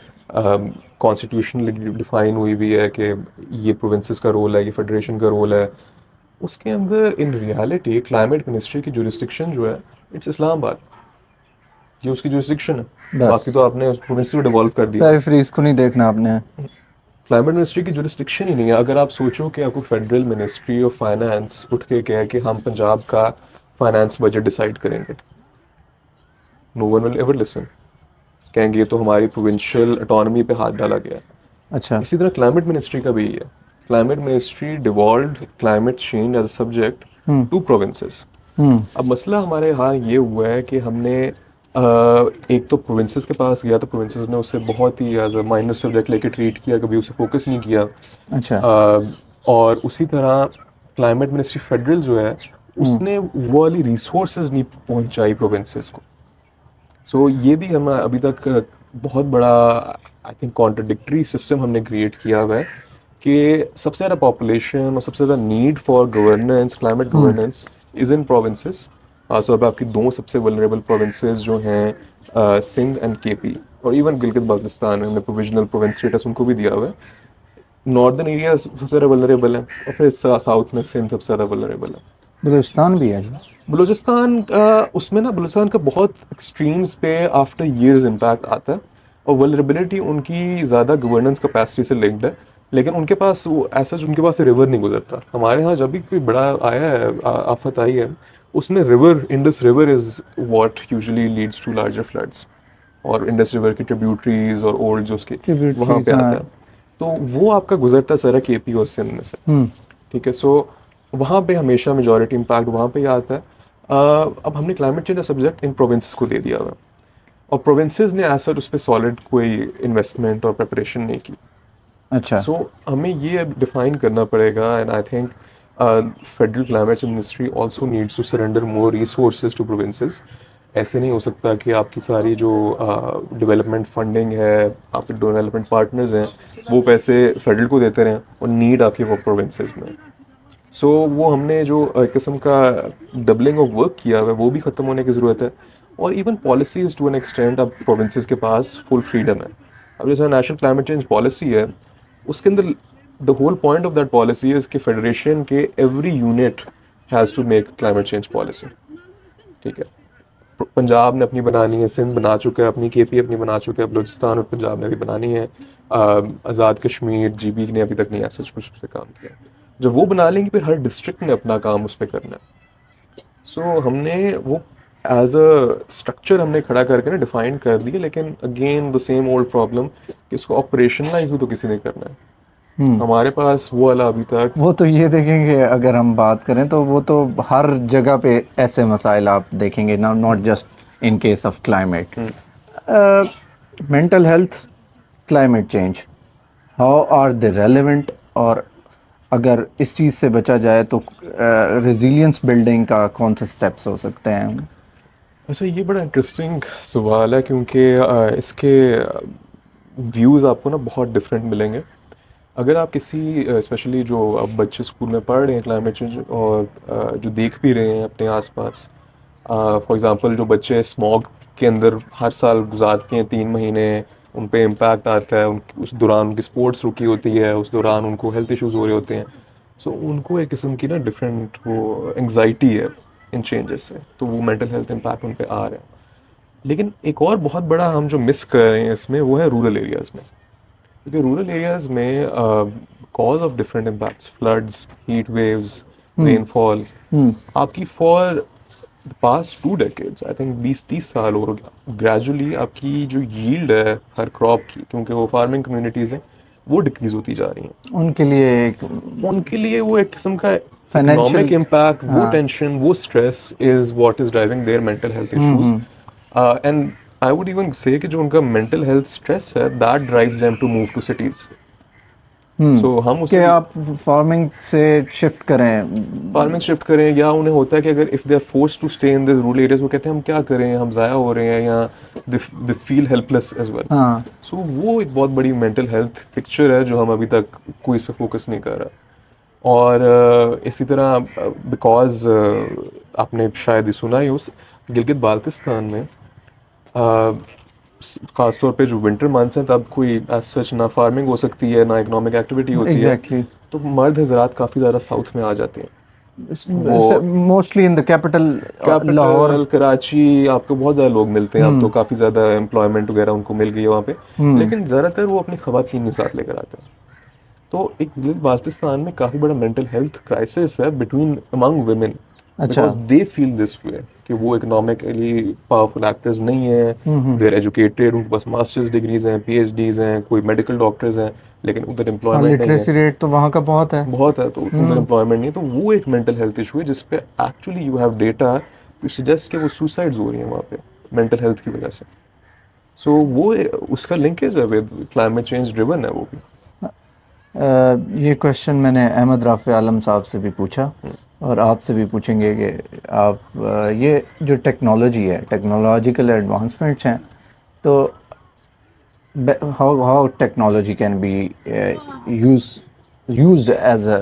कॉन्स्टिट्यूशनली डिफाइन हुई हुई है कि ये प्रोविंसेस का रोल है, ये फेडरेशन का रोल है। उसके अंदर इन रियलिटी क्लाइमेट मिनिस्ट्री की जुरिस्डिक्शन जो है, इट्स इस्लामाबाद। ये उसकी जुरिस्डिक्शन है। बाकी बस तो आपने उस प्रोविंस को डिवॉल्व कर दिया। पेरिफेरीज को नहीं देखना आपने। क्लाइमेट मिनिस्ट्री की जुरिस्डिक्शन ही नहीं है। अगर आप सोचो कि आपको फेडरल मिनिस्ट्री ऑफ फाइनेंस उठ के कहे कि हम पंजाब का फाइनेंस बजट डिसाइड करेंगे, no one will ever listen. कहेंगे ये तो हमारी प्रोविंशियल ऑटोनॉमी पे हाथ डाला गया है। अच्छा। इसी तरह क्लाइमेट मिनिस्ट्री का भी यही है। Climate ministry devolved climate change as a subject hmm. To provinces. Hmm. अब मसला हमारे यहाँ ये हुआ है कि हमने एक तो प्रोविंसेस के पास गया तो प्रोविंसेस ने उसे बहुत ही एज अ माइनर सब्जेक्ट लेके ट्रीट किया, कभी उसे फोकस नहीं किया। अच्छा। और उसी तरह क्लाइमेट मिनिस्ट्री फेडरल जो है, हम्म। उसने वो वाली रिसोर्सेज नहीं पहुंचाई प्रोविंसेस को। सो ये भी हम अभी तक बहुत बड़ा आई थिंक कॉन्ट्रडिक्टरी सिस्टम हमने क्रिएट किया हुआ है कि सबसे ज़्यादा पॉपुलेशन और सबसे ज़्यादा need for governance, climate hmm. Governance is in provinces. So अब आपकी दो सबसे वल्नरेबल प्रोविंसेस जो हैं, सिंध एंड केपी, और इवन गिलगित बाल्टिस्तान में हमने प्रोविजनल प्रोविंस स्टेटस उनको भी दिया हुआ है। नॉर्दर्न एरिया सबसे ज़्यादा वल्नरेबल है, और फिर साउथ में सिंध सबसे ज़्यादा वल्नरेबल है। बलूचिस्तान भी है जी। बलूचिस्तान उसमें ना बलूचिस्तान का बहुत एक्सट्रीम्स पे आफ्टर ईयर्स इम्पैक्ट आता है, और वल्नरेबिलिटी उनकी ज़्यादा गवर्नेंस कैपेसिटी से लिंक्ड है। लेकिन उनके पास वो ऐसा, जो उनके पास से रिवर नहीं गुजरता। हमारे यहाँ जब भी कोई बड़ा आया है, आफत आई है, उसमें river, Indus river is what usually leads to larger floods, और इंडस रिवर की ट्रिब्यूटरीज और ओल्ड जो उसके वहाँ ट्रिब्यूटरीज, पे हाँ। आता है। तो वो आपका गुजरता सारा केपी और सिंध में से। हम्म। ठीक है, सो वहाँ पे हमेशा मेजॉरिटी इम्पैक्ट वहाँ पे ही आता है। अब हमने climate change subject in provinces को दे दिया हुआ है, और प्रोविंसेस ने ऐसा उस पर सॉलिड कोई इन्वेस्टमेंट और प्रिपरेशन नहीं की। अच्छा। सो हमें ये अब डिफाइन करना पड़ेगा, and I think federal climate change ministry also needs to surrender more resources to provinces. ऐसे नहीं हो सकता कि आपकी सारी जो डेवलपमेंट फंडिंग है, आपके डेवलपमेंट पार्टनर्स हैं, वो पैसे फेडरल को देते रहें और नीड आपके वो प्रोविंसेस में। सो वो हमने जो एक किस्म का डबलिंग ऑफ वर्क किया हुआ है वो भी ख़त्म होने की ज़रूरत है। और even policies to an extent अब प्रोविंसेस के पास फुल फ्रीडम है। अब जैसे नेशनल क्लाइमेट चेंज पॉलिसी है, उसके अंदर the whole point of that policy is कि फेडरेशन के every unit has to make climate change policy. ठीक है, पंजाब ने अपनी बनानी है, सिंध बना चुका है अपनी, केपी अपनी बना चुका है, बलूचिस्तान और पंजाब ने भी बनानी है। आज़ाद कश्मीर, जीबी ने अभी तक नहीं ऐसा कुछ पे काम किया। जब वो बना लेंगे फिर हर डिस्ट्रिक्ट ने अपना काम उस पर करना है। सो हमने वो एज अ स्ट्रक्चर हमने खड़ा करके ना डिफाइन कर दिया, लेकिन again the same old problem कि इसको ऑपरेशनलाइज भी तो किसी ने करना है। हम्म। हमारे पास वो वाला अभी तक। वो तो ये देखेंगे, अगर हम बात करें तो वो तो हर जगह पे ऐसे मसाइल आप देखेंगे ना, not just in case of climate, mental health, climate change, how are they relevant, और अगर इस चीज़ से बचा जाए तो रेजिलियंस बिल्डिंग का कौन से स्टेप्स हो सकते हैं? अच्छा, ये बड़ा इंटरेस्टिंग सवाल है क्योंकि इसके व्यूज़ आपको ना बहुत डिफरेंट मिलेंगे। अगर आप किसी स्पेशली जो अब बच्चे स्कूल में पढ़ रहे हैं क्लाइमेट चेंज और जो देख भी रहे हैं अपने आसपास, फॉर एग्जांपल जो बच्चे स्मॉग के अंदर हर साल गुजारते हैं 3 महीने, उन पे इम्पैक्ट आता है, उस दौरान उनकी स्पोर्ट्स रुकी होती है, उस दौरान उनको हेल्थ इश्यूज हो रहे होते हैं। सो उनको एक किस्म की ना डिफरेंट वो एंग्जाइटी है इन चेंजेस से, तो वो मेंटल हेल्थ इम्पैक्ट उन पे आ रहे हैं। लेकिन एक और बहुत बड़ा हम जो मिस कर रहे हैं इसमें वो है रूरल एरियाज़ में। क्योंकि रूरल एरियाज़ में cause of different impacts, floods, heat waves, rainfall, hmm. आपकी for past 2 decades, I think 20-30 साल और ग्रेजुअली आपकी जो यील्ड है हर क्रॉप की, क्योंकि वो फार्मिंग कम्युनिटीज़ हैं, वो डिक्रीज होती जा रही हैं। उनके लिए एक उनके लिए वो एक किस्म का फाइनेंशियल, इकोनॉमिक इम्पैक्ट, वो हाँ। टेंशन, वो stress is what is driving their mental health issues. And I would even say कि जो उनका मेंटल हेल्थ स्ट्रेस है that drives them to move to cities. So हम कि उसे आप फार्मिंग से शिफ्ट करें। फार्मिंग शिफ्ट करें, या उन्हें होता है कि अगर if they are force to stay in this rural areas, वो कहते हैं हम क्या करें, हम ज़ाया हो रहे हैं, या they feel helpless as well. हाँ। सो वो एक बहुत बड़ी मेंटल हेल्थ पिक्चर है जो हम अभी तक कोई इस पर फोकस नहीं कर रहा। और इसी तरह बिकॉज आपने शायद ही सुना ही उस गिलगित बाल्तिस्तान में खासतौर पे जो विंटर मंथ्स हैं तब कोई एज सच ना फार्मिंग हो सकती है ना इकोनॉमिक एक्टिविटी होती है, एग्जैक्टली। तो मर्द हजरात काफ़ी ज़्यादा साउथ में आ जाते हैं। वो mostly in the capital Lahore. Capital Karachi आपको बहुत ज़्यादा लोग मिलते हैं, अब तो काफ़ी ज़्यादा एम्प्लॉयमेंट वगैरह उनको मिल गई है वहाँ पे। लेकिन ज़्यादातर वो अपनी ख़वातीन के साथ लेकर आते हैं। तो एक गिलगित बाल्तिस्तान में काफ़ी बड़ा मेंटल हेल्थ क्राइसिस है बिटवीन अमंग वुमेन, अच्छा। Because they feel this way कि वो इकोनॉमिकली पावरफुल एक्टर्स नहीं है, दे आर एजुकेटेड, उनके पास मास्टर्स डिग्रीज हैं, पीएचडीज हैं, कोई मेडिकल डॉक्टर्स हैं, लेकिन उधर हाँ, एम्प्लॉयमेंट नहीं है। लिटरेसी रेट तो वहाँ का बहुत है। बहुत है, तो उधर एम्प्लॉयमेंट नहीं है, तो वो एक मेंटल हेल्थ इशू है जिसपे actually you have data to suggest कि वो सुसाइड्स हो रही हैं वहाँ पे मेंटल हेल्थ की वजह से। सो वो उसका लिंकेज है विद क्लाइमेट चेंज ड्रिवन है वो भी। ये क्वेश्चन मैंने अहमद राफ़ी आलम साहब से भी पूछा, और आपसे भी पूछेंगे कि आप ये जो टेक्नोलॉजी है, टेक्नोलॉजिकल एडवांसमेंट्स हैं, तो how technology can be used as a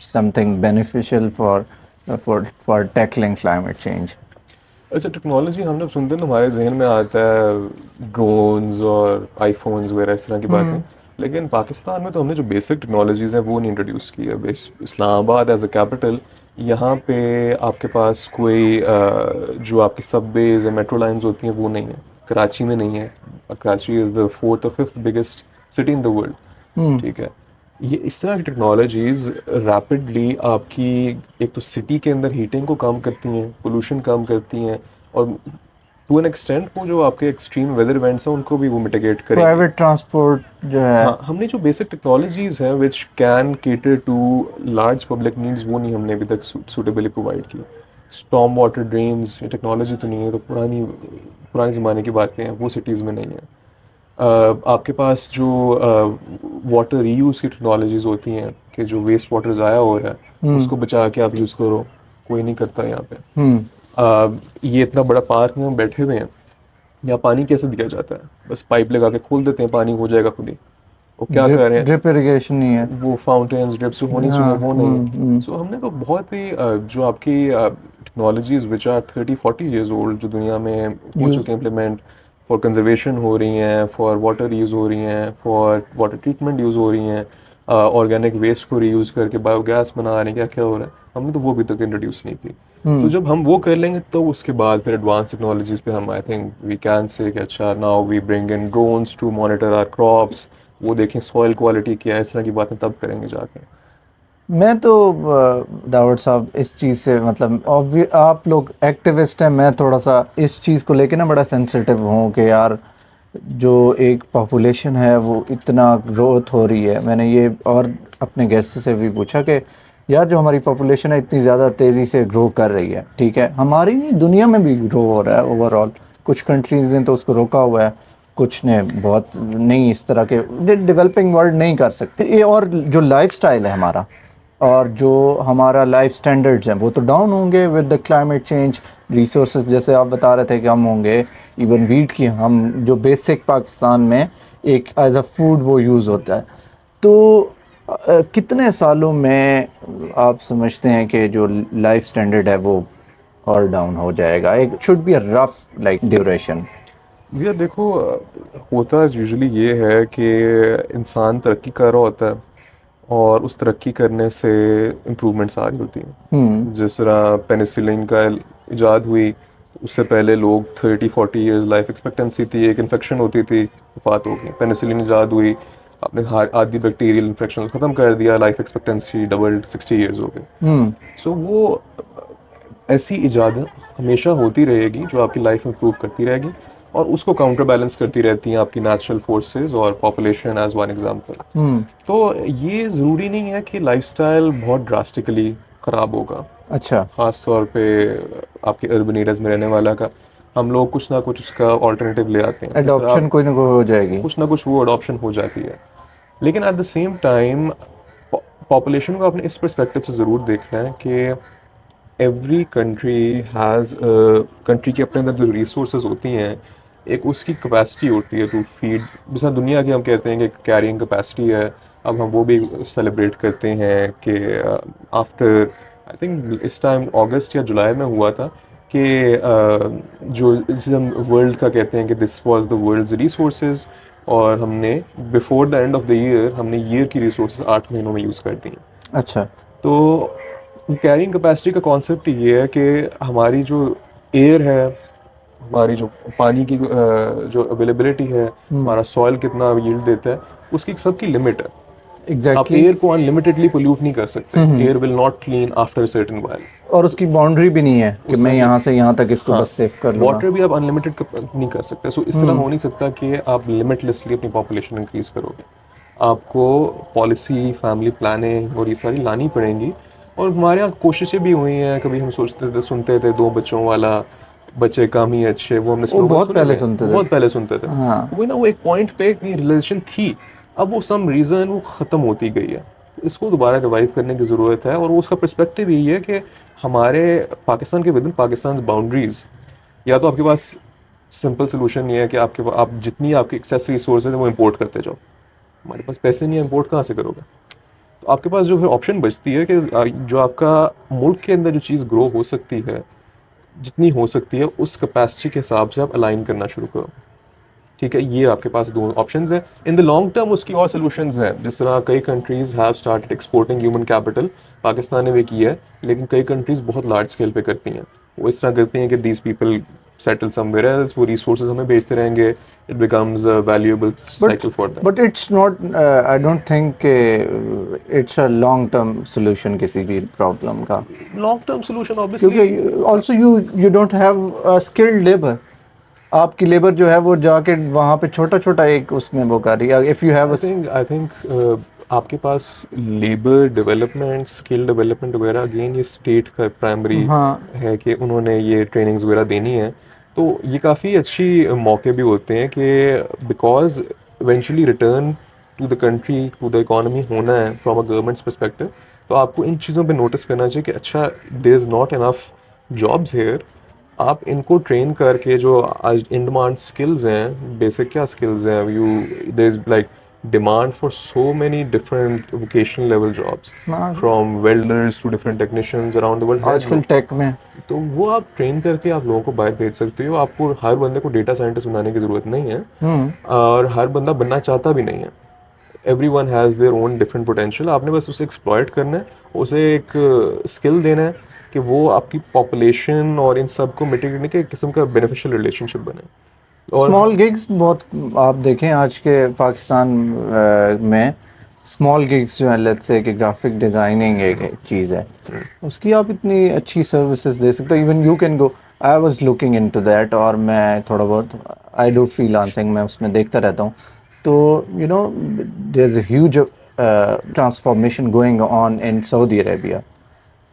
something beneficial for tackling climate change? अच्छा, टेक्नोलॉजी हम जब सुनते हैं तो हमारे जहन में आता है ड्रोन्स और आईफोन्स वगैरह इस तरह की बातें। लेकिन पाकिस्तान में तो हमने जो बेसिक टेक्नोलॉजीज़ हैं वो नहीं इंट्रोड्यूस की है। इस्लामाबाद एज अ कैपिटल, यहाँ पे आपके पास कोई जो आपकी सबवेज या मेट्रो लाइंस होती हैं वो नहीं है, कराची में नहीं है। Karachi is the 4th or 5th biggest city in the world. ठीक है, ये इस तरह की टेक्नोलॉजीज़ रैपिडली आपकी एक तो सिटी के अंदर हीटिंग को कम करती हैं, पोल्यूशन कम करती हैं, और टू एन एक्सटेंट वो जो आपके एक्सट्रीम वेदर इवेंट्स हैं उनको भी वो मिटिगेट करेंगी। प्राइवेट ट्रांसपोर्ट जो है, हाँ, हमने जो बेसिक टेक्नोलॉजीज़ हैं which can cater to large public needs वो नहीं हमने अभी तक सूटेबली प्रोवाइड की। स्टॉर्म वाटर ड्रेन्स, ये टेक्नोलॉजी तो नहीं है, तो पुराने ज़माने की बातें हैं, वो सिटीज़ में नहीं है। आपके पास जो वाटर रीयूज़ की टेक्नोलॉजीज़ होती हैं कि जो वेस्ट वाटर ज़ाया हो रहा है उसको बचा के आप यूज़ करो, कोई नहीं करता यहाँ पे। ये इतना बड़ा पार्क में हम बैठे हुए हैं, यहाँ पानी कैसे दिया जाता है? बस पाइप लगा के खोल देते हैं, पानी हो जाएगा खुद ही। वो क्या कर रहे हैं, ड्रिप इरिगेशन नहीं है। वो फाउंटेन्स ड्रिप्स जो होनी चाहिए हाँ, वो नहीं है। सो हमने तो बहुत ही जो आपकी technologies which are 30-40 years old जो दुनिया में हो यूज। चुके हैं इम्प्लीमेंट, फॉर कंजर्वेशन हो रही हैं, फॉर वाटर यूज़ हो रही हैं, फॉर वाटर ट्रीटमेंट यूज़ हो रही हैं, ऑर्गेनिक वेस्ट को रीयूज़ करके बायोगैस बना रहे हैं, क्या क्या हो रहा है, हमने तो वो अभी तक इंट्रोड्यूस नहीं की। तो हम्म। जब हम वो कर लेंगे तो उसके बाद फिर एडवांस टेक्नोलॉजीज पे हम I think we can say कि अच्छा now we bring in drones to monitor our crops, वो देखें सॉइल क्वालिटी क्या है, इस तरह की बातें तब करेंगे जाके। मैं तो दाऊद साहब इस चीज़ से मतलब आप लोग एक्टिविस्ट हैं, मैं थोड़ा सा इस चीज़ को लेके ना बड़ा सेंसिटिव हूँ कि यार जो एक पॉपुलेशन है वो इतना ग्रोथ हो रही है। मैंने ये और अपने गेस्ट से भी पूछा कि यार जो हमारी पॉपुलेशन है इतनी ज़्यादा तेज़ी से ग्रो कर रही है, ठीक है, हमारी नहीं दुनिया में भी ग्रो हो रहा है ओवरऑल। कुछ कंट्रीज ने तो उसको रोका हुआ है, कुछ ने बहुत नहीं, इस तरह के डेवलपिंग वर्ल्ड नहीं कर सकते ये। और जो लाइफस्टाइल है हमारा और जो हमारा लाइफ स्टैंडर्ड्स हैं वो तो डाउन होंगे with the climate change. Resources जैसे आप बता रहे थे कि हम होंगे, इवन वीट की हम जो बेसिक पाकिस्तान में एक एज अ फूड वो यूज़ होता है। तो कितने सालों में आप समझते हैं कि जो लाइफ स्टैंडर्ड है वो और डाउन हो जाएगा? एक should be a rough like duration. भैया देखो होता यूजुअली ये है कि इंसान तरक्की कर रहा होता है और उस तरक्की करने से इम्प्रूवमेंट्स आ रही होती हम्म। हैं। जिस तरह पेनिसिलिन का इजाद हुई, उससे पहले लोग 30-40 years लाइफ एक्सपेक्टेंसी थी, एक इन्फेक्शन होती थी वफात हो गई। पेनिसिलिन इजाद हुई, आपने आदि बैक्टीरियल इन्फेक्शन ख़त्म कर दिया, लाइफ एक्सपेक्टेंसी डबल 60 years हो गए। हम्म। सो वो ऐसी इजाद हमेशा होती रहेगी जो आपकी लाइफ इंप्रूव करती रहेगी और उसको काउंटर बैलेंस करती रहती हैं आपकी नेचुरल फोर्सेस और पॉपुलेशन एज वन एग्जांपल। हम्म। तो ये ज़रूरी नहीं है कि लाइफस्टाइल बहुत ड्रास्टिकली ख़राब होगा, अच्छा। ख़ास तौर पे आपके अर्बन एरियाज में रहने वाला का। हम लोग कुछ ना कुछ उसका ऑल्टरनेटिव ले आते हैं, जिस तरह एडॉप्शन आप कोई ना कोई हो जाएगी। कुछ ना कुछ वो अडॉप्शन हो जाती है। लेकिन at the same time population को आपने इस परस्पेक्टिव से ज़रूर देखना है कि एवरी कंट्री हैज़ कंट्री के अपने अंदर जो रिसोर्सेज होती हैं, एक उसकी कैपेसिटी होती है टू फीड। जैसा दुनिया की हम कहते हैं कि कैरिंग कैपेसिटी है, अब हम वो भी सेलिब्रेट करते हैं कि आफ्टर आई थिंक इस टाइम अगस्त या जुलाई में हुआ था कि जो जिसे हम वर्ल्ड का कहते हैं कि this was the world's resources, और हमने before the end of the year हमने ईयर की रिसोर्सेज 8 महीनों में यूज़ कर दी हैं। अच्छा। तो कैरिंग कैपेसिटी का कॉन्सेप्ट ये है कि हमारी जो एयर है, हमारी जो पानी की जो अवेलेबिलिटी है, हम्म। हमारा सॉइल कितना यील्ड देता है, उसकी सबकी लिमिट है। आप एग्जैक्टली। एयर को अनलिमिटेडली पोल्यूट नहीं कर सकते, hmm. Air will not clean after certain while. और उसकी बाउंड्री भी नहीं है कि उस मैं तरह की, यहाँ से यहाँ तक इसको हाँ, बस सेव कर लूँगा। वाटर भी आप अनलिमिटेड नहीं कर सकते। सो इस तरह हम्म। हो नहीं सकता कि आप लिमिटलेसली अपनी पॉपुलेशन इंक्रीज करोगे। आपको पॉलिसी, फैमिली प्लानिंग और ये सारी लानी पड़ेंगी। और हमारे यहाँ कोशिशें भी हुई हैं, कभी हम सोचते थे, सुनते थे 2 बच्चों वाला, बच्चे कम ही अच्छे, वो हमने वो स्लोगन बहुत सुने पहले थे, सुनते थे। बहुत पहले सुनते थे। हाँ। वही ना, वो एक पॉइंट पे की रिलेशन थी, अब वो सम रीज़न वो ख़त्म होती गई है। इसको दोबारा रिवाइव करने की ज़रूरत है, और उसका पर्सपेक्टिव यही है कि हमारे पाकिस्तान के विद इन पाकिस्तान बाउंड्रीज, या तो आपके पास सिंपल सोल्यूशन ये है कि आप जितनी आपकी एक्सेस रिसोर्सेज है वो इंपोर्ट करते जाओ। हमारे पास पैसे नहीं है, इंपोर्ट कहाँ से करोगे? तो आपके पास जो फिर ऑप्शन बचती है कि जो आपका मुल्क के अंदर जो चीज़ ग्रो हो सकती है, जितनी हो सकती है उस कैपेसिटी के हिसाब से आप अलाइन करना शुरू करो। ठीक है, ये आपके पास दो ऑप्शंस हैं। इन द लॉन्ग टर्म उसकी और सोल्यूशंस हैं, जिस तरह कई countries have started exporting human capital, Pakistan ने भी किया है, लेकिन कई कंट्रीज बहुत लार्ज स्केल पे करती हैं। वो इस तरह करती हैं कि these people settle somewhere else, वो रिसोर्सेज हमें बेचते रहेंगे, it becomes a valuable but cycle for them. But it's not, I don't think it's a long term solution किसी भी प्रॉब्लम का। लॉन्ग टर्म सोल्यूशन ऑब्वियसली, क्योंकि also you don't have skilled labour. आपकी लेबर जो है वो जाके वहाँ पे छोटा छोटा एक उसमें वो कर रही है। If you have I think आपके पास लेबर डेवलपमेंट, स्किल डेवलपमेंट वगैरह, अगेन ये स्टेट का प्राइमरी हाँ। है कि उन्होंने ये ट्रेनिंग्स वगैरह देनी है। तो ये काफ़ी अच्छी मौके भी होते हैं कि because eventually return to the country, to the economy होना है फ्रॉम अ गवर्नमेंट्स परस्पेक्टिव। तो आपको इन चीज़ों पे नोटिस करना चाहिए कि अच्छा there is not enough jobs here. आप इनको ट्रेन करके जो आज इन डिमांड स्किल्स हैं, बेसिक क्या स्किल्स हैं, you there is like demand for so many different vocational level jobs, हाँ, from welders to different technicians around the world है आजकल लोग। टेक में। तो वो आप ट्रेन करके आप लोगों को बाहर भेज सकते हो। आपको हर बंदे को डेटा साइंटिस्ट बनाने की ज़रूरत नहीं है, हम्म। और हर बंदा बनना चाहता भी नहीं है। Every one has their own different potential. आपने बस उसे एक्सप्लॉयट करना है, उसे एक स्किल देना है कि वो आपकी पॉपुलेशन और इन सब को मिटिगेट करने के एक किस्म का बेनिफिशियल रिलेशनशिप बने। और स्मॉल गिग्स बहुत, आप देखें आज के पाकिस्तान में स्मॉल गिग्स जो है, लेट्स से कि ग्राफिक डिज़ाइनिंग एक चीज़ है, उसकी आप इतनी अच्छी सर्विसेज दे सकते हो। Even you can go, I was looking into that, और मैं थोड़ा बहुत आई डू फ्रीलांसिंग, मैं उसमें देखता रहता हूँ। तो you know there is a huge transformation going on in Saudi Arabia.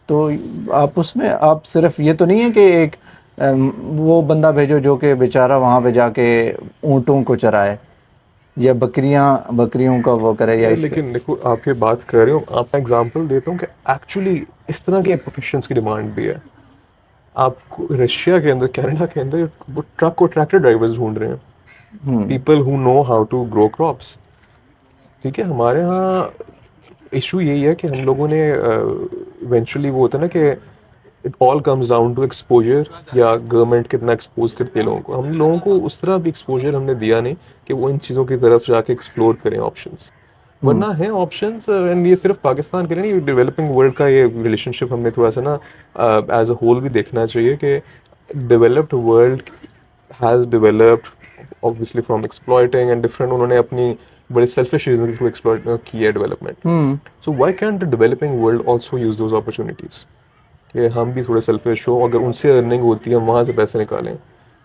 तो आप उसमें आप सिर्फ ये तो नहीं है कि एक वो बंदा भेजो जो कि बेचारा वहाँ पे जाके ऊँटों को चराए या बकरियों का वो करे या इस। लेकिन देखो, आप ये बात कर रहे हो, आप एग्जांपल देता हूँ कि एक्चुअली इस तरह के प्रोफेशंस की डिमांड भी है। आपको रशिया के अंदर, कनाडा के अंदर वो ट्रक और ट्रैक्टर ड्राइवर्स ढूंढ रहे हैं, people who know how to grow crops. ठीक है, हमारे यहाँ इशू यही है कि हम लोगों ने इवेंचुअली वो होता है ना कि it all comes down to exposure, या गवर्नमेंट कितना एक्सपोज करती है लोगों को। हम लोगों को उस तरह भी एक्सपोजर हमने दिया नहीं कि वो इन चीज़ों की तरफ जाके एक्सप्लोर करें ऑप्शंस। वरना है ऑप्शंस, एंड ये सिर्फ पाकिस्तान के लिए नहीं, डेवलपिंग वर्ल्ड का ये रिलेशनशिप हमें थोड़ा सा ना एज अ होल भी देखना चाहिए कि developed world has developed obviously from exploiting and different, उन्होंने अपनी बड़े सेल्फिश रीजन के थ्रू एक्सप्लॉइट की है development. So why can't the developing world also use those opportunities कि हम भी थोड़े सेल्फिश हो, अगर उनसे अर्निंग होती है हम वहाँ से पैसे निकालें,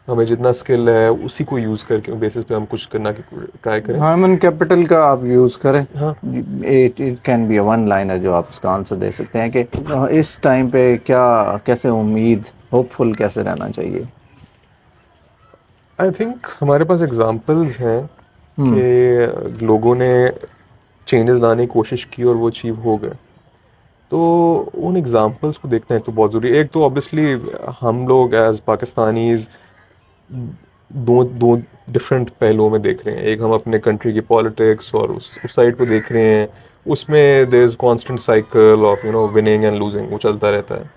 हमें जितना स्किल है उसी को यूज़ करके बेसिस पे हम कुछ करना की ट्राई करें। ह्यूमन कैपिटल का आप यूज़ करें। हाँ, it it can be a one liner जो आप उसका आंसर दे सकते हैं कि इस टाइम पे क्या, कैसे उम्मीद, होपफुल कैसे रहना चाहिए। आई थिंक हमारे पास एग्जांपल्स हैं कि लोगों ने चेंजेस लाने की कोशिश की और वो अचीव हो गए। तो उन एग्जांपल्स को देखना है तो बहुत ज़रूरी है। एक तो ऑब्वियसली हम लोग एज पाकिस्तानीज़ दो दो डिफरेंट पहलुओं में देख रहे हैं। एक हम अपने कंट्री की पॉलिटिक्स और उस साइड को देख रहे हैं, उसमें there is constant cycle of winning and losing, वो चलता रहता है।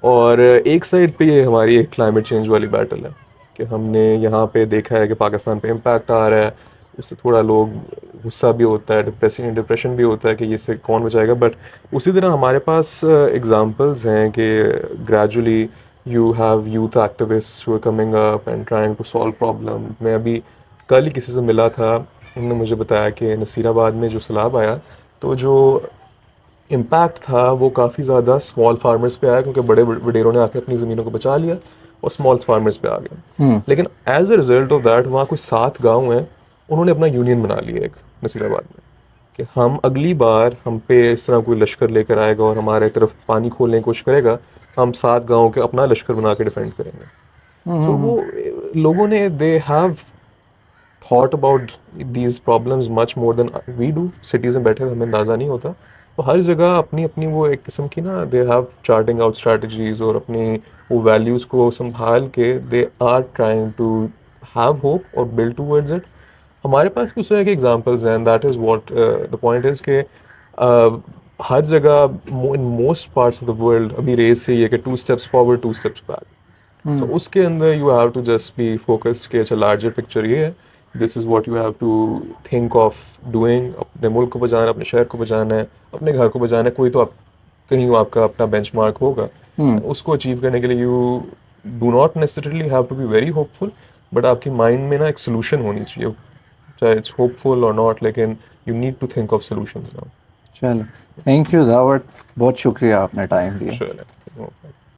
और एक साइड पे ये हमारी एक क्लाइमेट चेंज वाली बैटल है कि हमने यहाँ पे देखा है कि पाकिस्तान पे इम्पैक्ट आ रहा है, उससे थोड़ा लोग गुस्सा भी होता है, डिप्रेशन भी होता है कि ये से कौन बचाएगा। बट उसी तरह हमारे पास एग्जांपल्स हैं कि gradually you have youth activist who are coming up and trying to solve problem. मैं अभी कल ही किसी से मिला था, उन्होंने मुझे बताया कि नसीराबाद में जो सैलाब आया, तो जो इम्पैक्ट था वो काफ़ी ज़्यादा स्मॉल फार्मर्स पे आया, क्योंकि बड़े वडेरों ने आके अपनी ज़मीनों को बचा लिया और स्मॉल फार्मर्स पे आ गया। लेकिन as a result of that वहाँ कुछ 7 गांव हैं, उन्होंने अपना यूनियन बना लिया एक नसीराबाद में कि हम अगली बार हम पे इस तरह कोई लश्कर लेकर आएगा और हमारे तरफ पानी खोलने की कोशिश करेगा, हम 7 गाँव के अपना लश्कर बना के डिफेंड करेंगे। तो वो लोगों ने they have thought about these problems much more than we do. Cities में बैठे हमें अंदाज़ा नहीं होता। तो हर जगह अपनी अपनी वो एक किस्म की ना, they have charting out strategies और अपनी वो वैल्यूज़ को संभाल के they are trying to have hope और बिल्ड टूवर्ड्स इट। हमारे पास कुछ तरह के एग्जांपल्स हैं, that is what the point is के हर जगह in most parts of the world अभी रेस है ये कि 2 steps forward 2 steps back. So उसके अंदर you have to just be focused कि अच्छा लार्जर पिक्चर ये है, this is what you have to think of doing. अपने मुल्क को बचाना है, अपने शहर को बचाना है, अपने घर को बचाना है। कोई तो आप कहीं आपका अपना बेंचमार्क होगा, उसको अचीव करने के लिए you do not necessarily have to be very hopeful, but आपकी माइंड में ना एक सोल्यूशन होनी चाहिए, चाहे इट्स होपफुल और नॉट, लेकिन you need to think of solutions now. चलो, थैंक यू दावत, बहुत शुक्रिया आपने टाइम दिया। Sure.